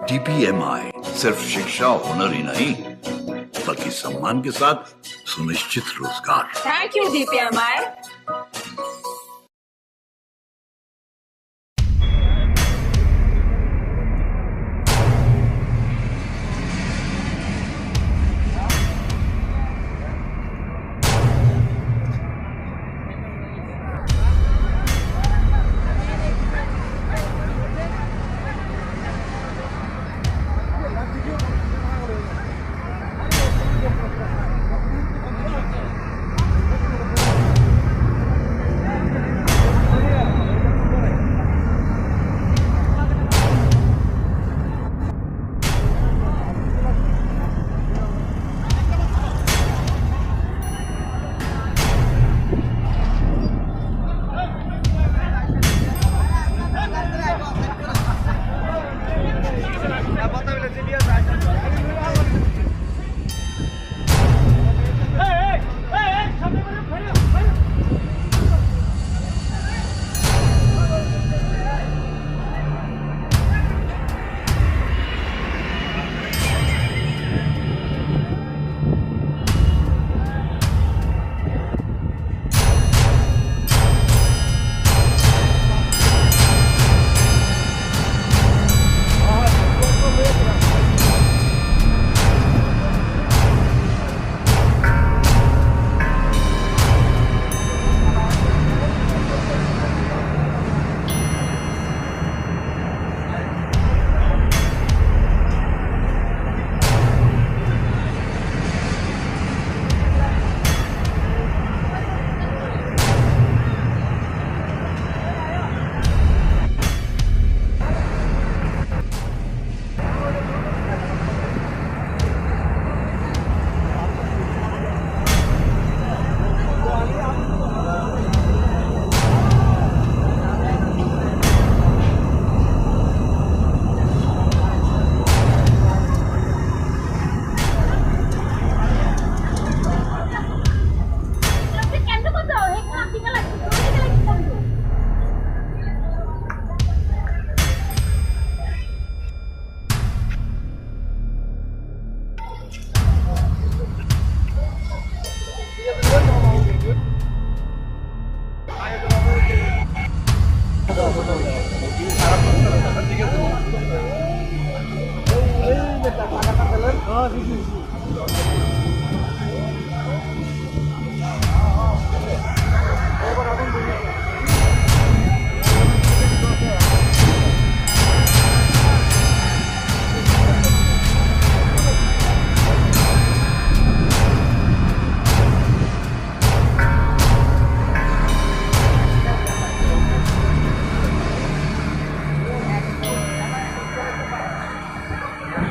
DPMI सिर्फ शिक्षा हुनर ही नहीं बल्कि सम्मान के साथ सुनिश्चित रोजगार। Thank you DPMI.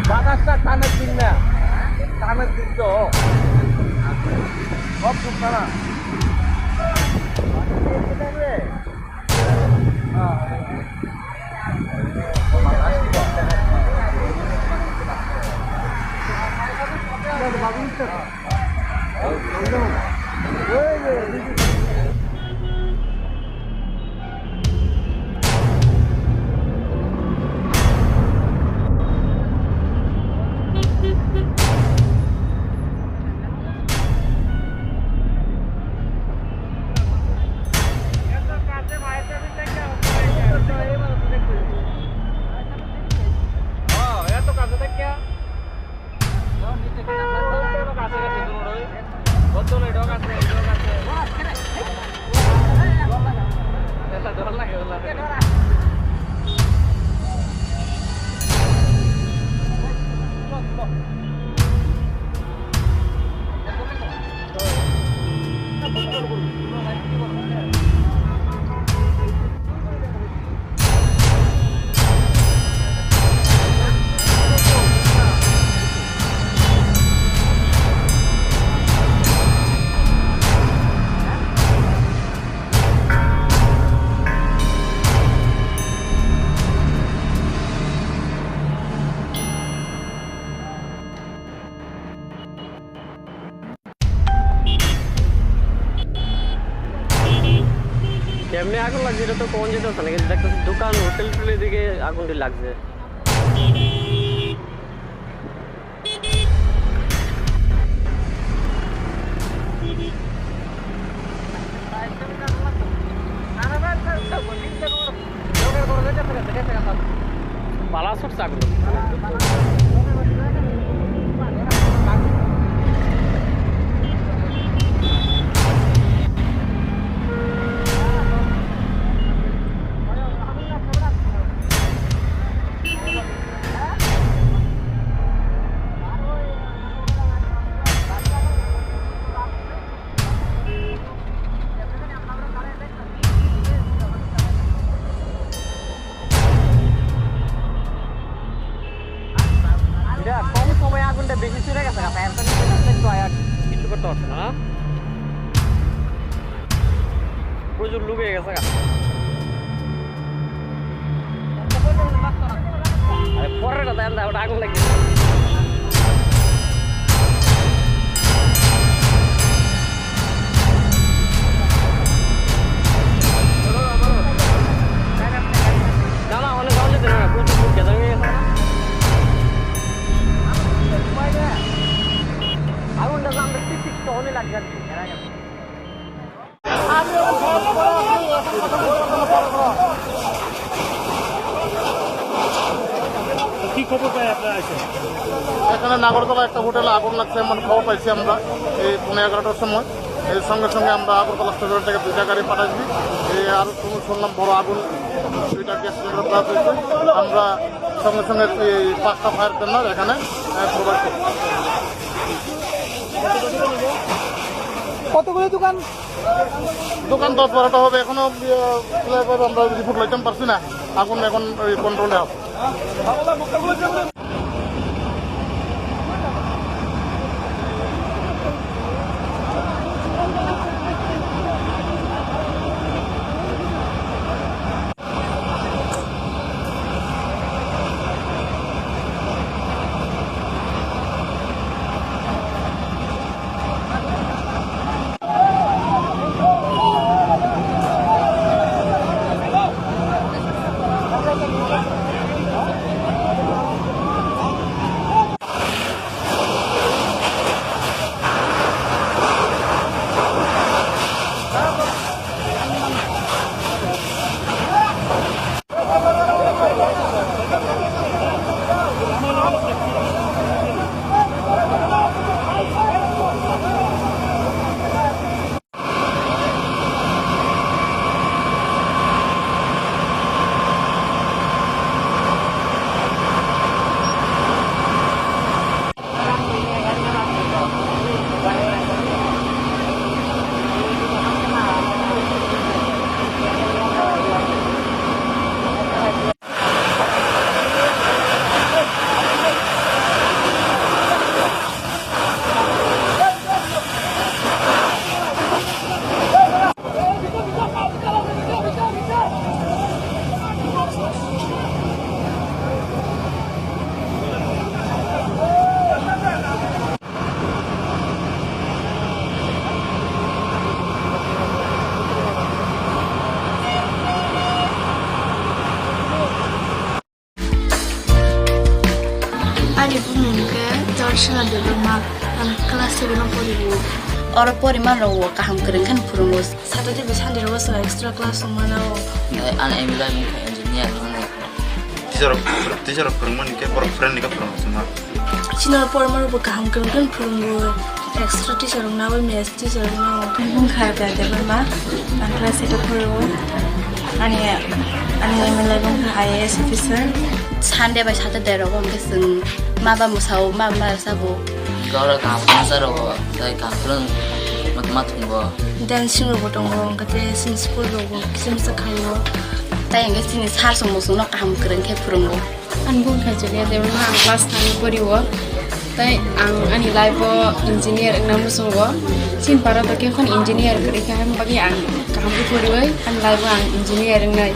বাতাসটা কানের দিন না, কানের দিন তো সব শুনতা না। কেমনে আগুন লাগছে এটা তো কোন যেতেছে না, কিন্তু দেখতেছি দোকান হোটেল টোটেলের দিকে আগুনটি লাগছে। Balasur sakro. কম সময় আগুনটা বেশি চলে গেছে ফায়ার সার্ভিস একটু আয়া কিছু করতে পারছে না প্রচুর লুকে গেছে আরে পরের কথা আমরা ওটা আগুন লাগিয়ে না না অনেক ভালো যেতে না প্রচুর লুক গেছে আগুনটা আমরা ঠিক অনেক লাগে কি খবর পাই আপনারা আছেন? এখানে নাগরতলা একটা হোটেলে আগুন লাগছে এমন খবর পাইছি আমরা এই 11:30টার সময়। এর সঙ্গে সঙ্গে আমরা আগরতলা স্টেশন থেকে 2টা গাড়ি পাঠাইছি। এই আর শুনলাম বড় আগুন 2টা গ্যাস সিলিন্ডার ব্লাস্ট হয়েছে। আমরা সঙ্গে সঙ্গে এই 5টা ফায়ার টেন্ডার এখানে প্রোভাইড করছি। কতগুলো দোকান? দোকান 10-12টা হবে, এখনো আমরা রিপোর্ট লইতে পারছি না। আগুন এখন কন্ট্রোলে আছে। 아니 부모님께 절친한 데도막 클래스로 버리고 Orang poriman lo kaham kering kan purungus. 사도들 비산디로 와서 엑스트라 클래스 만나고 anak yang bilang engineer teacher perempuan ke friend ni ke perempuan semua. 지나 포르마로 kaham kering 부르고 엑스트라 티셔로 나와 메스 티셔로 나와 Kung kaya belajar mah, ang kelas itu puru. Ani melebong kaya officer. Sande ba sate dero kong keseng maba musau maba sabo. kau dah kamu saro saya kamu mat tunggu 댄싱을 보던 거 그때 신스포도 고 기심사 가요 Tayang ke sini sar sumusung no kaham kering ke purungu. Anbung kajanya dewa ang kelas tani beriwa, tay ang ani live engineer ang namu sungguh, sin para tak kan engineer kerja bagi ang kaham beriwa, an live ang engineer ang nai.